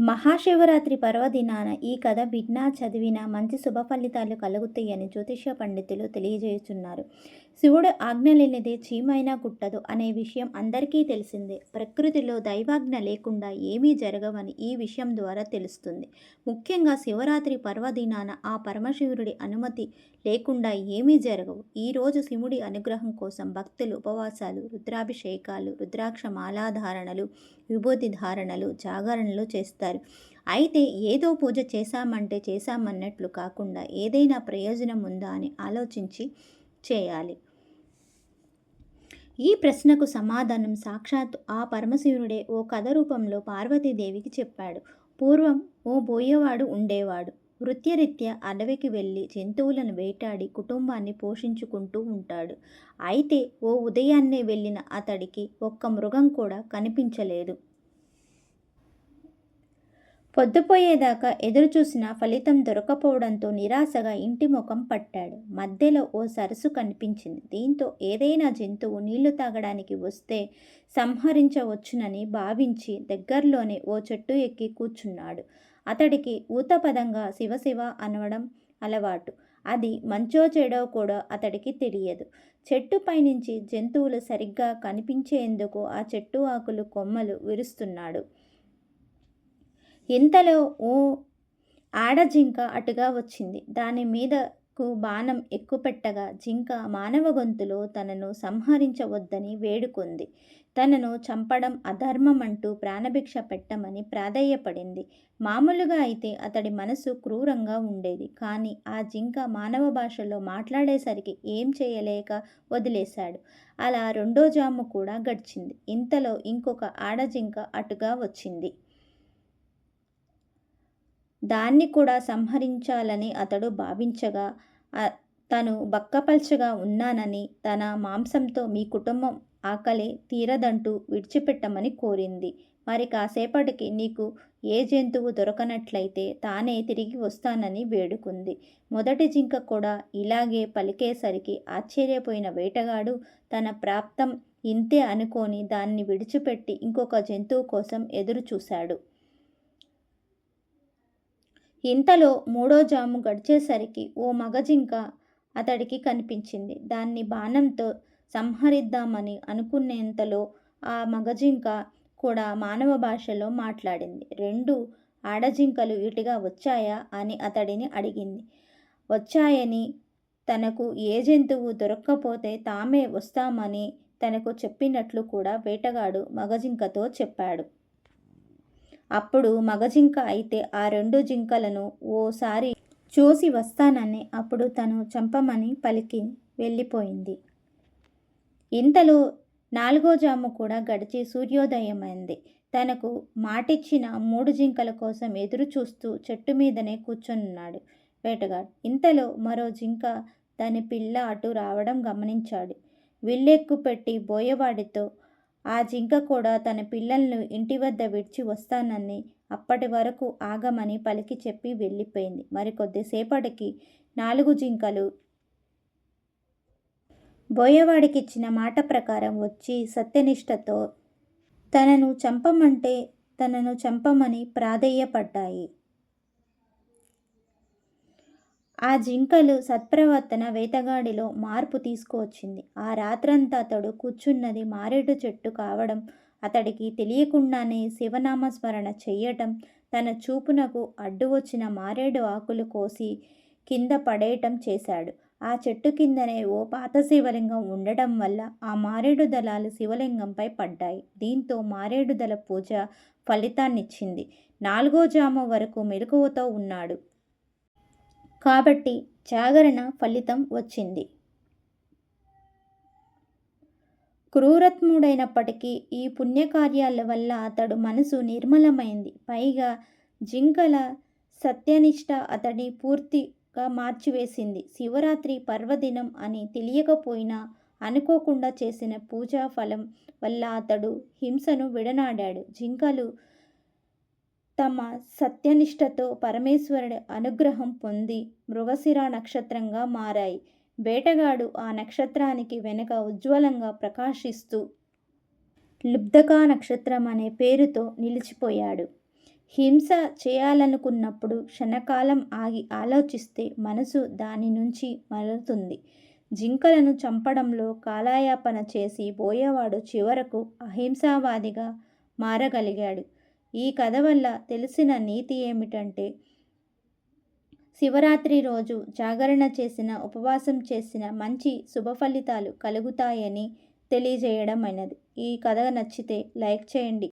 మహాశివరాత్రి పర్వదినాన ఈ కథ విన్నా చదివినా మంచి శుభ ఫలితాలు కలుగుతాయని జ్యోతిష పండితులు తెలియజేస్తున్నారు. శివుడు ఆజ్ఞ లేనిదే చీమైనా కుట్టదు అనే విషయం అందరికీ తెలిసిందే. ప్రకృతిలో దైవాజ్ఞ లేకుండా ఏమీ జరగవని ఈ విషయం ద్వారా తెలుస్తుంది. ముఖ్యంగా శివరాత్రి పర్వదినాన ఆ పరమశివుడి అనుమతి లేకుండా ఏమీ జరగవు. ఈరోజు శివుడి అనుగ్రహం కోసం భక్తులు ఉపవాసాలు, రుద్రాభిషేకాలు, రుద్రాక్ష మాలాధారణలు, విభూతి ధారణలు, జాగరణలు చేస్తారు. అయితే ఏదో పూజ చేశామంటే చేశామన్నట్లు కాకుండా ఏదైనా ప్రయోజనం ఉందా అని ఆలోచించి చేయాలి. ఈ ప్రశ్నకు సమాధానం సాక్షాత్ ఆ పరమశివుడే ఓ కథ రూపంలో పార్వతీదేవికి చెప్పాడు. పూర్వం ఓ బోయేవాడు ఉండేవాడు. వృత్తిరీత్యా అడవికి వెళ్ళి జంతువులను వేటాడి కుటుంబాన్ని పోషించుకుంటూ ఉంటాడు. అయితే ఓ ఉదయాన్నే వెళ్ళిన అతడికి ఒక్క మృగం కూడా కనిపించలేదు. పొద్దుపోయేదాకా ఎదురుచూసిన ఫలితం దొరకపోవడంతో నిరాశగా ఇంటి ముఖం పట్టాడు. మధ్యలో ఓ సరస్సు కనిపించింది. దీంతో ఏదైనా జంతువు నీళ్లు తాగడానికి వస్తే సంహరించవచ్చునని భావించి దగ్గరలోనే ఓ చెట్టు ఎక్కి కూర్చున్నాడు. అతడికి ఊతపదంగా శివశివ అనవడం అలవాటు. అది మంచో చెడో కూడా అతడికి తెలియదు. చెట్టుపై నుంచి జంతువులు సరిగ్గా కనిపించేందుకు ఆ చెట్టు ఆకులు కొమ్మలు విరుస్తున్నాడు. ఇంతలో ఓ ఆడజింక అటుగా వచ్చింది. దాని మీదకు బాణం ఎక్కుపెట్టగా జింక మానవ గొంతులో తనను సంహరించవద్దని వేడుకుంది. తనను చంపడం అధర్మం అంటూ ప్రాణభిక్ష పెట్టమని ప్రాధేయపడింది. మామూలుగా అయితే అతడి మనసు క్రూరంగా ఉండేది. కానీ ఆ జింక మానవ భాషలో మాట్లాడేసరికి ఏం చేయలేక వదిలేశాడు. అలా రెండో జాము కూడా గడిచింది. ఇంతలో ఇంకొక ఆడజింక అటుగా వచ్చింది. దాన్ని కూడా సంహరించాలని అతడు భావించగా తను బక్కపల్చగా ఉన్నానని తన మాంసంతో మీ కుటుంబం ఆకలి తీరదంటూ విడిచిపెట్టమని కోరింది. మరి కాసేపటికి నీకు ఏ జంతువు దొరకనట్లయితే తానే తిరిగి వస్తానని వేడుకుంది. మొదటి జింక కూడా ఇలాగే పలికేసరికి ఆశ్చర్యపోయిన వేటగాడు తన ప్రాప్తం ఇంతే అనుకొని దాన్ని విడిచిపెట్టి ఇంకొక జంతువు కోసం ఎదురు చూశాడు. ఇంతలో మూడో జాము గడిచేసరికి ఓ మగజింక అతడికి కనిపించింది. దాన్ని బాణంతో సంహరిద్దామని అనుకునేంతలో ఆ మగజింక కూడా మానవ భాషలో మాట్లాడింది. రెండు ఆడజింకలు ఇటుగా వచ్చాయా అని అతడిని అడిగింది. వచ్చాయని, తనకు ఏ జంతువు దొరక్కపోతే తామే వస్తామని తనకు చెప్పినట్లు కూడా వేటగాడు మగజింకతో చెప్పాడు. అప్పుడు మగజింక అయితే ఆ రెండు జింకలను ఓసారి చూసి వస్తానని అప్పుడు తను చంపమని పలికి వెళ్ళిపోయింది. ఇంతలో నాలుగో జాము కూడా గడిచి సూర్యోదయమైంది. తనకు మాటిచ్చిన మూడు జింకల కోసం ఎదురు చూస్తూ చెట్టు మీదనే కూర్చొనున్నాడు వేటగాడు. ఇంతలో మరో జింక దాని పిల్ల అటు రావడం గమనించాడు. విల్లెక్కు పెట్టి బోయవాడితో ఆ జింక కూడా తన పిల్లలను ఇంటి వద్ద విడిచి వస్తానని అప్పటి వరకు ఆగమని పలికి చెప్పి వెళ్ళిపోయింది. మరికొద్దిసేపటికి 4 జింకలు బోయవాడికిచ్చిన మాట ప్రకారం వచ్చి సత్యనిష్టతో తనను చంపమని ప్రాధేయపడ్డాయి. ఆ జింకలు సత్ప్రవర్తన వేటగాడిలో మార్పు తీసుకువచ్చింది. ఆ రాత్రంతా అతడు కూర్చున్నది మారేడు చెట్టు కావడం, అతడికి తెలియకుండానే శివనామస్మరణ చెయ్యటం, తన చూపునకు అడ్డు వచ్చిన మారేడు ఆకులు కోసి కింద పడేయటం చేశాడు. ఆ చెట్టు కిందనే ఓ పాత శివలింగం ఉండటం వల్ల ఆ మారేడు దళాలు శివలింగంపై పడ్డాయి. దీంతో మారేడు దళ పూజ ఫలితాన్నిచ్చింది. 4వ జాము వరకు మెలకువతో ఉన్నాడు కాబట్టి జాగరణ ఫలితం వచ్చింది. క్రూరత్ముడైనప్పటికీ ఈ పుణ్యకార్యాల వల్ల అతడు మనసు నిర్మలమైంది. పైగా జింకల సత్యనిష్ట అతడిని పూర్తిగా మార్చివేసింది. శివరాత్రి పర్వదినం అని తెలియకపోయినా అనుకోకుండా చేసిన పూజా ఫలం వల్ల అతడు హింసను విడనాడాడు. జింకలు తమ సత్యనిష్టతో పరమేశ్వరుడి అనుగ్రహం పొంది మృగశిర నక్షత్రంగా మారాయి. వేటగాడు ఆ నక్షత్రానికి వెనుక ఉజ్వలంగా ప్రకాశిస్తూ లుబ్ధకా నక్షత్రం అనే పేరుతో నిలిచిపోయాడు. హింస చేయాలనుకున్నప్పుడు క్షణకాలం ఆగి ఆలోచిస్తే మనసు దాని నుంచి మరలుతుంది. జింకలను చంపడంలో కాలయాపన చేసి బోయేవాడు చివరకు అహింసావాదిగా మారగలిగాడు. ఈ కథ వల్ల తెలిసిన నీతి ఏమిటంటే, శివరాత్రి రోజు జాగరణ చేసిన, ఉపవాసం చేసిన మంచి శుభఫలితాలు కలుగుతాయని తెలియజేయడమైనది. ఈ కథ నచ్చితే లైక్ చేయండి.